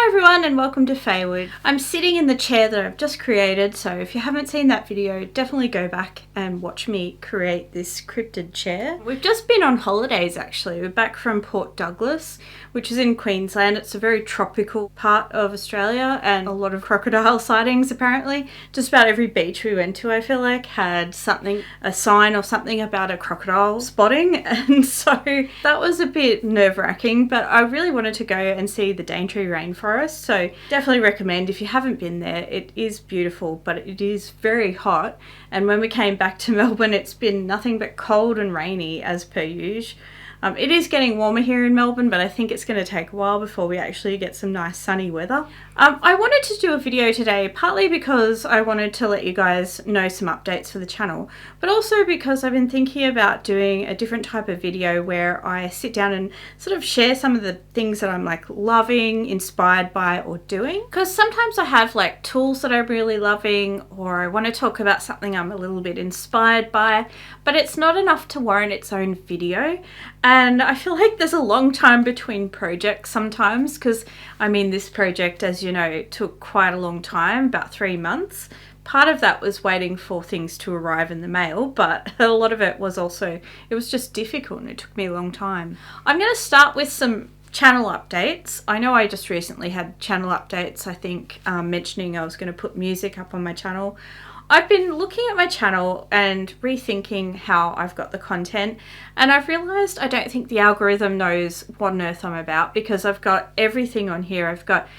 Hi everyone and welcome to Faewood. I'm sitting in the chair that I've just created, so if you haven't seen that video, definitely go back and watch me create this cryptid chair. We've just been on holidays actually. We're back from Port Douglas, which is in Queensland. It's a very tropical part of Australia and a lot of crocodile sightings apparently. Just about every beach we went to, I feel like, had something, a sign or something about a crocodile spotting, and so that was a bit nerve-wracking, but I really wanted to go and see the Daintree rainforest, so definitely recommend if you haven't been there. It is beautiful, but it is very hot, and when we came back to Melbourne it's been nothing but cold and rainy as per usual. It is getting warmer here in Melbourne, but I think it's going to take a while before we actually get some nice sunny weather. I wanted to do a video today, partly because I wanted to let you guys know some updates for the channel, but also because I've been thinking about doing a different type of video where I sit down and sort of share some of the things that I'm like loving, inspired by, or doing. Because sometimes I have like tools that I'm really loving, or I want to talk about something I'm a little bit inspired by, but it's not enough to warrant its own video. And I feel like there's a long time between projects sometimes, because I mean this project, as you know, took quite a long time, about 3 months. Part of that was waiting for things to arrive in the mail, but a lot of it was also, it was just difficult and it took me a long time. I'm going to start with some channel updates. I know I just recently had channel updates, I think, mentioning I was going to put music up on my channel. I've been looking at my channel and rethinking how I've got the content, and I've realised I don't think the algorithm knows what on earth I'm about, because I've got everything on here. I've got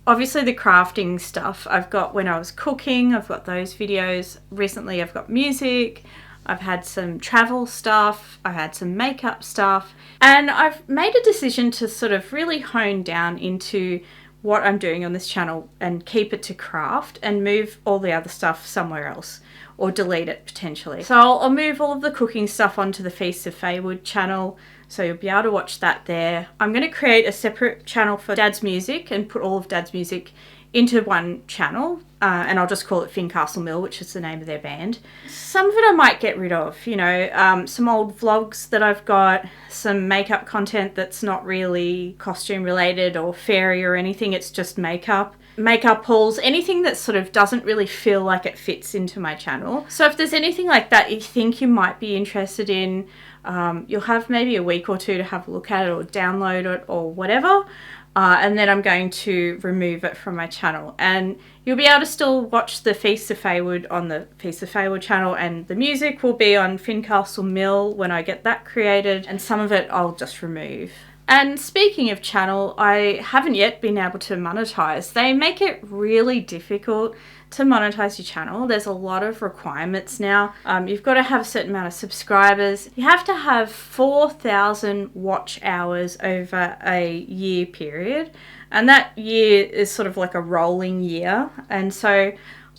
obviously the crafting stuff, I've got when I was cooking, I've got those videos. Recently I've got music, I've had some travel stuff, I've had some makeup stuff, and I've made a decision to sort of really hone down into what I'm doing on this channel and keep it to craft and move all the other stuff somewhere else, or delete it potentially. So I'll move all of the cooking stuff onto the Feast of Faewood channel, so you'll be able to watch that there. I'm going to create a separate channel for Dad's music and put all of Dad's music into one channel, and I'll just call it Fincastle Mill, which is the name of their band. Some of it I might get rid of, you know, some old vlogs that I've got, some makeup content that's not really costume related or fairy or anything, it's just makeup hauls, anything that sort of doesn't really feel like it fits into my channel. So if there's anything like that you think you might be interested in, you'll have maybe a week or two to have a look at it or download it or whatever. And then I'm going to remove it from my channel, and you'll be able to still watch the Feast of Faewood on the Feast of Faewood channel, and the music will be on Fincastle Mill when I get that created, and some of it I'll just remove. And speaking of channel, I haven't yet been able to monetize. They make it really difficult to monetize your channel. There's a lot of requirements now. You've got to have a certain amount of subscribers. You have to have 4,000 watch hours over a year period. And that year is sort of like a rolling year. And so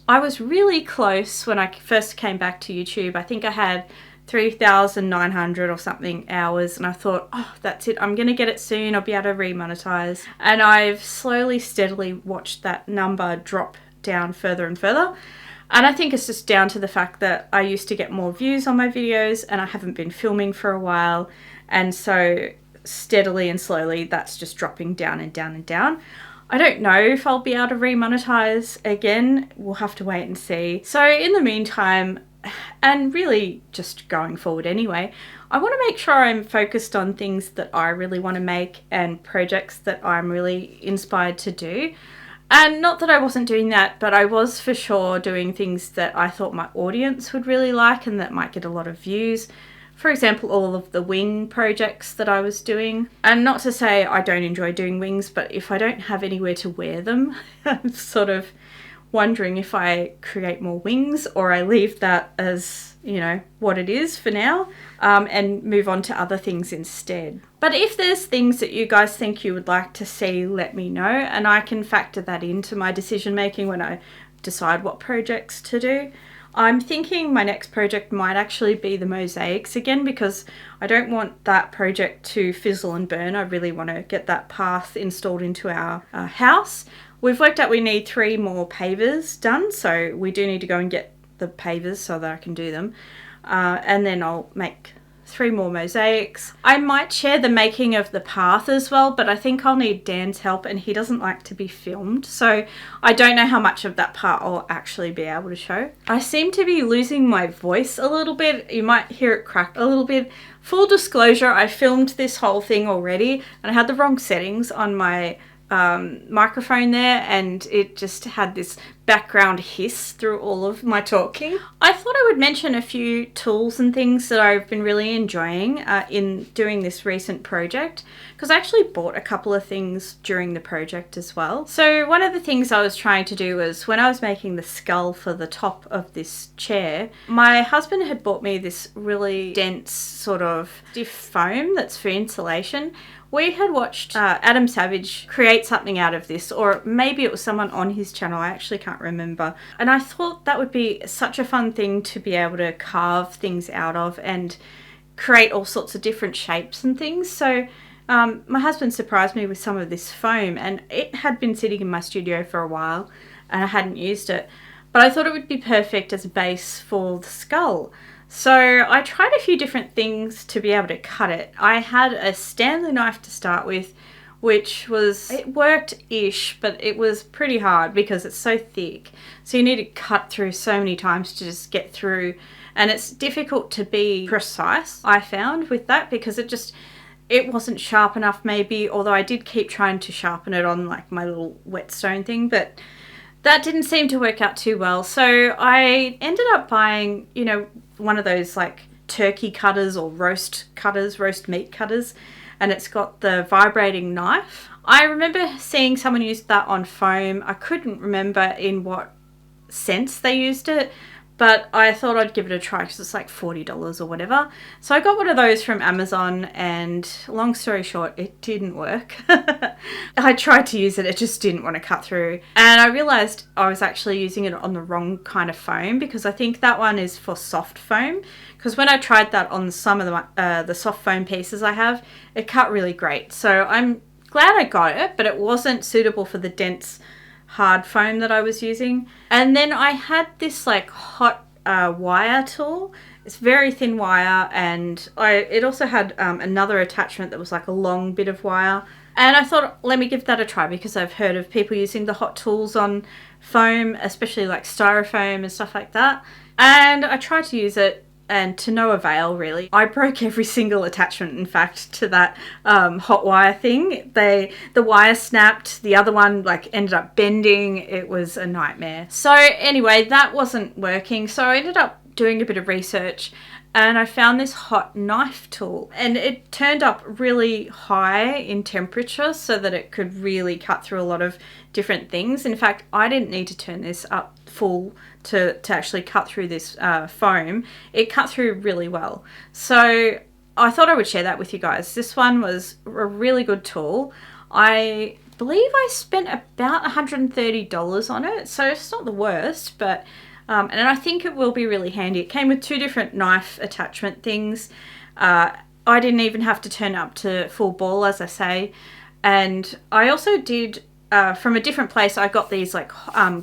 I was really close when I first came back to YouTube. I think I had 3,900 or something hours, and I thought, oh, that's it, I'm gonna get it soon, I'll be able to remonetize. And I've slowly, steadily watched that number drop down further and further. And I think it's just down to the fact that I used to get more views on my videos and I haven't been filming for a while, and so steadily and slowly that's just dropping down and down and down. I don't know if I'll be able to remonetize again. We'll have to wait and see. So in the meantime, and really just going forward anyway, I want to make sure I'm focused on things that I really want to make and projects that I'm really inspired to do. And not that I wasn't doing that, but I was for sure doing things that I thought my audience would really like and that might get a lot of views. For example, all of the wing projects that I was doing. And not to say I don't enjoy doing wings, but if I don't have anywhere to wear them, I'm sort of wondering if I create more wings or I leave that as, you know, what it is for now, and move on to other things instead. But if there's things that you guys think you would like to see, let me know, and I can factor that into my decision making when I decide what projects to do. I'm thinking my next project might actually be the mosaics again, because I don't want that project to fizzle and burn. I really want to get that path installed into our house. We've worked out we need 3 more pavers done, so we do need to go and get the pavers so that I can do them. And then I'll make 3 more mosaics. I might share the making of the path as well, but I think I'll need Dan's help, and he doesn't like to be filmed, so I don't know how much of that part I'll actually be able to show. I seem to be losing my voice a little bit. You might hear it crack a little bit. Full disclosure, I filmed this whole thing already and I had the wrong settings on my microphone there, and it just had this background hiss through all of my talking. I thought I would mention a few tools and things that I've been really enjoying in doing this recent project, because I actually bought a couple of things during the project as well. So one of the things I was trying to do was, when I was making the skull for the top of this chair, my husband had bought me this really dense sort of stiff foam that's for insulation. We had watched Adam Savage create something out of this, or maybe it was someone on his channel, I actually can't remember. And I thought that would be such a fun thing to be able to carve things out of and create all sorts of different shapes and things. So my husband surprised me with some of this foam, and it had been sitting in my studio for a while and I hadn't used it. But I thought it would be perfect as a base for the skull. So I tried a few different things to be able to cut it. I had a Stanley knife to start with, which was, it worked-ish, but it was pretty hard because it's so thick. So you need to cut through so many times to just get through. And it's difficult to be precise, I found, with that, because it wasn't sharp enough maybe, although I did keep trying to sharpen it on like my little whetstone thing, but that didn't seem to work out too well. So I ended up buying, you know, one of those like turkey cutters or roast meat cutters, and it's got the vibrating knife. I remember seeing someone use that on foam. I couldn't remember in what sense they used it, but I thought I'd give it a try because it's like $40 or whatever. So I got one of those from Amazon, and long story short, it didn't work. I tried to use it, it just didn't want to cut through. And I realized I was actually using it on the wrong kind of foam, because I think that one is for soft foam. Because when I tried that on some of the soft foam pieces I have, it cut really great. So I'm glad I got it, but it wasn't suitable for the dense hard foam that I was using. And then I had this like hot wire tool. It's very thin wire, and it also had another attachment that was like a long bit of wire. And I thought, let me give that a try, because I've heard of people using the hot tools on foam, especially like styrofoam and stuff like that. And I tried to use it, and to no avail really. I broke every single attachment, in fact, to that hot wire thing. The wire snapped, the other one like ended up bending. It was a nightmare. So anyway, that wasn't working. So I ended up doing a bit of research, and I found this hot knife tool, and it turned up really high in temperature so that it could really cut through a lot of different things. In fact, I didn't need to turn this up full to actually cut through this foam. It cut through really well. So I thought I would share that with you guys. This one was a really good tool. I believe I spent about $130 on it, so it's not the worst, but and I think it will be really handy. It came with 2 different knife attachment things. I didn't even have to turn up to full ball, as I say. And I also did, from a different place, I got these like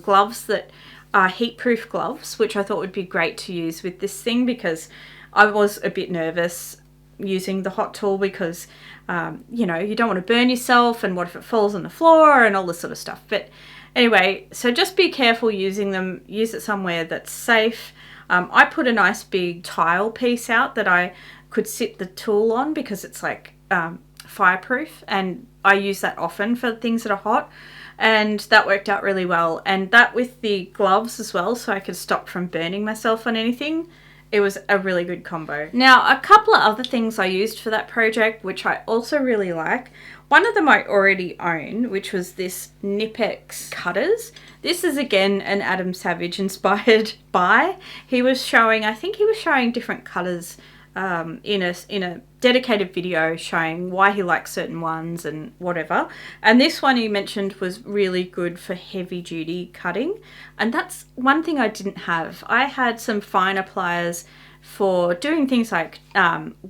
gloves that are heat-proof gloves, which I thought would be great to use with this thing, because I was a bit nervous using the hot tool, because you know, you don't want to burn yourself, and what if it falls on the floor and all this sort of stuff. But anyway, so just be careful using them. Use it somewhere that's safe. I put a nice big tile piece out that I could sit the tool on, because it's like fireproof, and I use that often for things that are hot, and that worked out really well. And that with the gloves as well, so I could stop from burning myself on anything. It was a really good combo. Now, a couple of other things I used for that project, which I also really like. One of them I already own, which was this Knipex cutters. This is again an Adam Savage inspired buy. He was showing, I think he was showing different cutters in a dedicated video showing why he likes certain ones and whatever. And this one he mentioned was really good for heavy duty cutting. And that's one thing I didn't have. I had some finer pliers for doing things like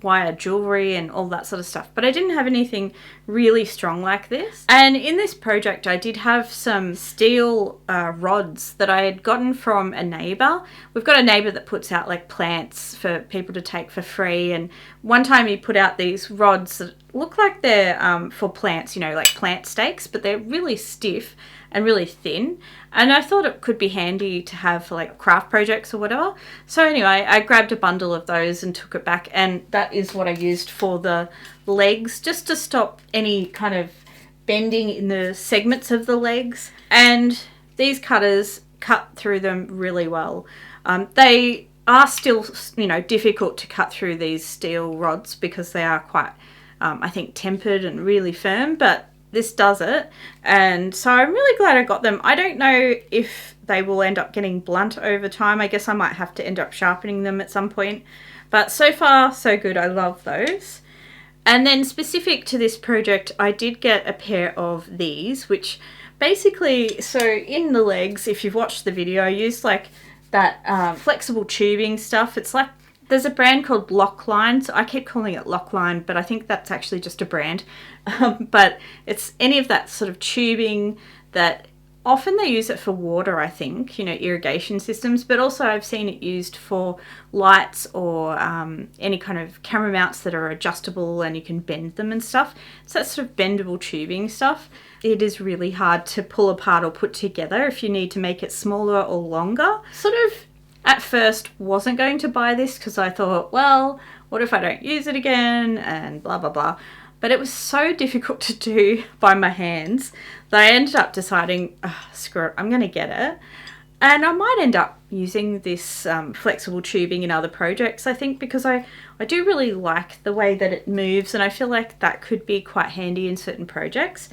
wire jewelry and all that sort of stuff, but I didn't have anything really strong like this. And in this project I did have some steel rods that I had gotten from a neighbour. We've got a neighbour that puts out like plants for people to take for free, and one time he put out these rods that look like they're for plants, you know, like plant stakes, but they're really stiff and really thin, and I thought it could be handy to have for like craft projects or whatever. So anyway, I grabbed a bundle of those and took it back, and that is what I used for the legs, just to stop any kind of bending in the segments of the legs. And these cutters cut through them really well. They are still, you know, difficult to cut through these steel rods because they are quite I think tempered and really firm, but this does it. And so I'm really glad I got them. I don't know if they will end up getting blunt over time. I guess I might have to end up sharpening them at some point, but so far so good. I love those. And then specific to this project, I did get a pair of these, which basically, so in the legs, if you've watched the video, I used like that flexible tubing stuff. It's like, there's a brand called Lockline, so I keep calling it Lockline, but I think that's actually just a brand. But it's any of that sort of tubing that often they use it for water, I think, you know, irrigation systems, but also I've seen it used for lights or any kind of camera mounts that are adjustable and you can bend them and stuff. So that sort of bendable tubing stuff. It is really hard to pull apart or put together if you need to make it smaller or longer. Sort of at first wasn't going to buy this because I thought, well, what if I don't use it again and blah, blah, blah. But it was so difficult to do by my hands that I ended up deciding, oh, screw it, I'm going to get it. And I might end up using this flexible tubing in other projects, I think, because I do really like the way that it moves, and I feel like that could be quite handy in certain projects.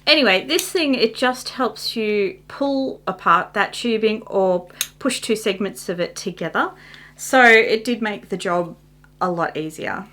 Anyway, this thing, it just helps you pull apart that tubing or push two segments of it together. So it did make the job a lot easier.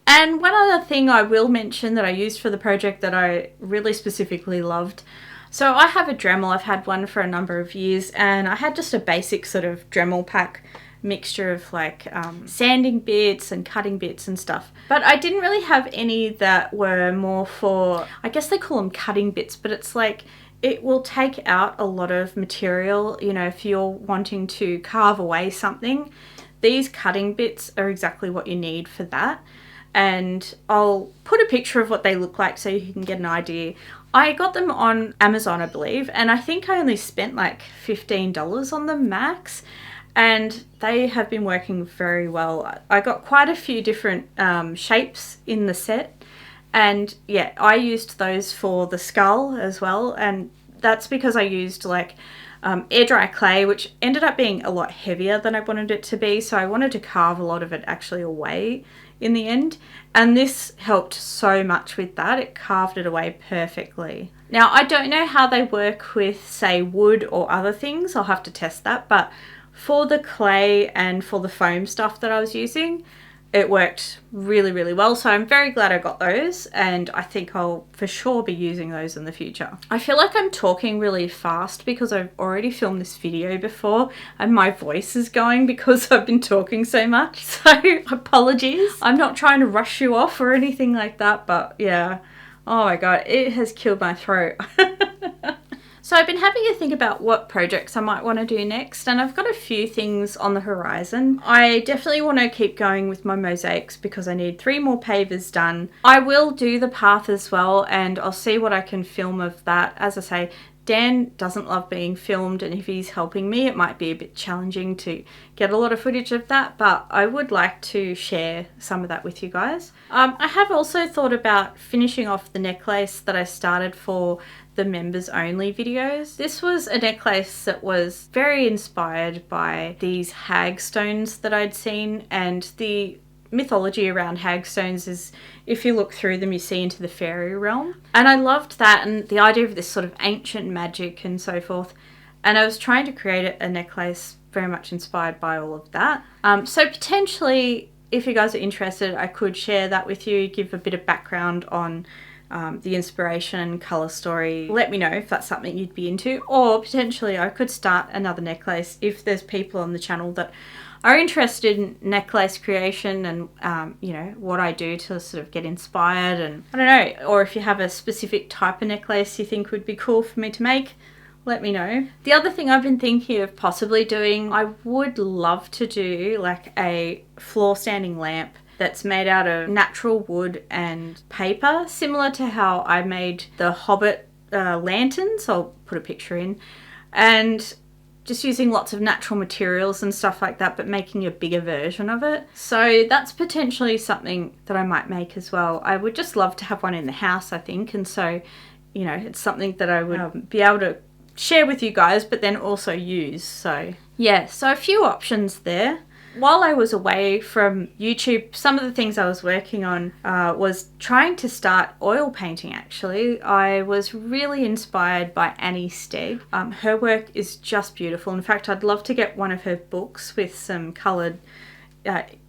And one other thing I will mention that I used for the project that I really specifically loved. So I have a Dremel. I've had one for a number of years, and I had just a basic sort of Dremel pack mixture of like sanding bits and cutting bits and stuff. But I didn't really have any that were more for, I guess they call them cutting bits, but it's like it will take out a lot of material. You know, if you're wanting to carve away something, these cutting bits are exactly what you need for that. And I'll put a picture of what they look like so you can get an idea. I got them on Amazon, I believe, and I think I only spent like $15 on them max. And they have been working very well. I got quite a few different shapes in the set, and yeah, I used those for the skull as well, and that's because I used like air dry clay, which ended up being a lot heavier than I wanted it to be, so I wanted to carve a lot of it actually away in the end, and this helped so much with that. It carved it away perfectly. Now, I don't know how they work with, say, wood or other things. I'll have to test that, but for the clay and for the foam stuff that I was using, it worked really, really well. So I'm very glad I got those, and I think I'll for sure be using those in the future. I feel like I'm talking really fast because I've already filmed this video before and my voice is going because I've been talking so much. So apologies. I'm not trying to rush you off or anything like that, but yeah. Oh my God, it has killed my throat. So I've been having to think about what projects I might want to do next, and I've got a few things on the horizon. I definitely want to keep going with my mosaics because I need 3 more pavers done. I will do the path as well, and I'll see what I can film of that. As I say, Dan doesn't love being filmed, and if he's helping me, it might be a bit challenging to get a lot of footage of that, but I would like to share some of that with you guys. I have also thought about finishing off the necklace that I started for the members only videos. This was a necklace that was very inspired by these hagstones that I'd seen, and the mythology around hagstones is, if you look through them, you see into the fairy realm. And I loved that and the idea of this sort of ancient magic and so forth. And I was trying to create a necklace very much inspired by all of that. So potentially, if you guys are interested, I could share that with you, give a bit of background on the inspiration, colour story. Let me know if that's something you'd be into, or potentially I could start another necklace if there's people on the channel that are interested in necklace creation and, you know, what I do to sort of get inspired, and I don't know, or if you have a specific type of necklace you think would be cool for me to make, let me know. The other thing I've been thinking of possibly doing, I would love to do like a floor standing lamp that's made out of natural wood and paper, similar to how I made the Hobbit lanterns. I'll put a picture in. And just using lots of natural materials and stuff like that, but making a bigger version of it. So that's potentially something that I might make as well. I would just love to have one in the house, I think. And so, you know, it's something that I would be able to share with you guys, but then also use. So yeah, so a few options there. While I was away from YouTube, some of the things I was working on was trying to start oil painting, actually. I was really inspired by Annie Stegg. Her work is just beautiful. In fact, I'd love to get one of her books with some coloured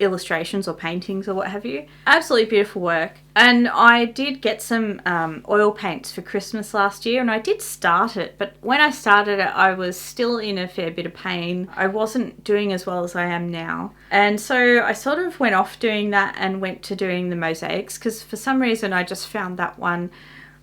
illustrations or paintings or what have you. Absolutely beautiful work. And I did get some oil paints for Christmas last year, and I did start it, but when I started it I was still in a fair bit of pain. I wasn't doing as well as I am now, and so I sort of went off doing that and went to doing the mosaics, because for some reason I just found that one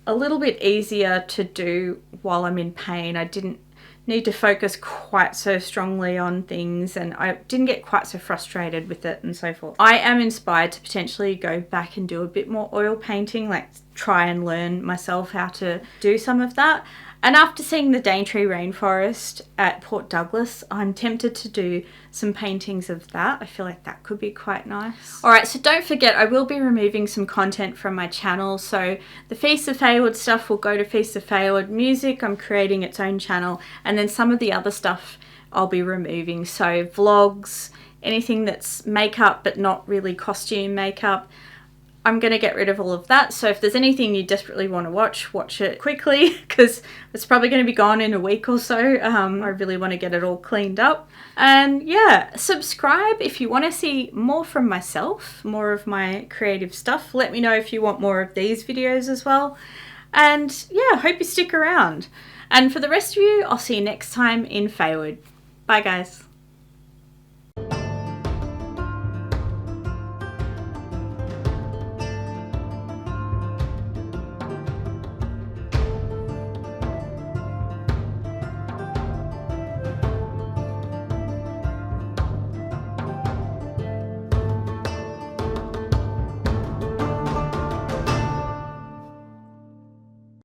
a little bit easier to do while I'm in pain. I didn't need to focus quite so strongly on things, and I didn't get quite so frustrated with it and so forth. I am inspired to potentially go back and do a bit more oil painting, like try and learn myself how to do some of that. And after seeing the Daintree rainforest at Port Douglas, I'm tempted to do some paintings of that. I feel like that could be quite nice. Alright, so don't forget, I will be removing some content from my channel. So the Feast of Faewood stuff will go to Feast of Faewood. Music, I'm creating its own channel. And then some of the other stuff I'll be removing. So vlogs, anything that's makeup but not really costume makeup, I'm going to get rid of all of that. So if there's anything you desperately want to watch it quickly, because it's probably going to be gone in a week or so. I really want to get it all cleaned up. And yeah, subscribe if you want to see more from myself, more of my creative stuff. Let me know if you want more of these videos as well. And yeah, hope you stick around. And for the rest of you, I'll see you next time in Faewood. Bye guys.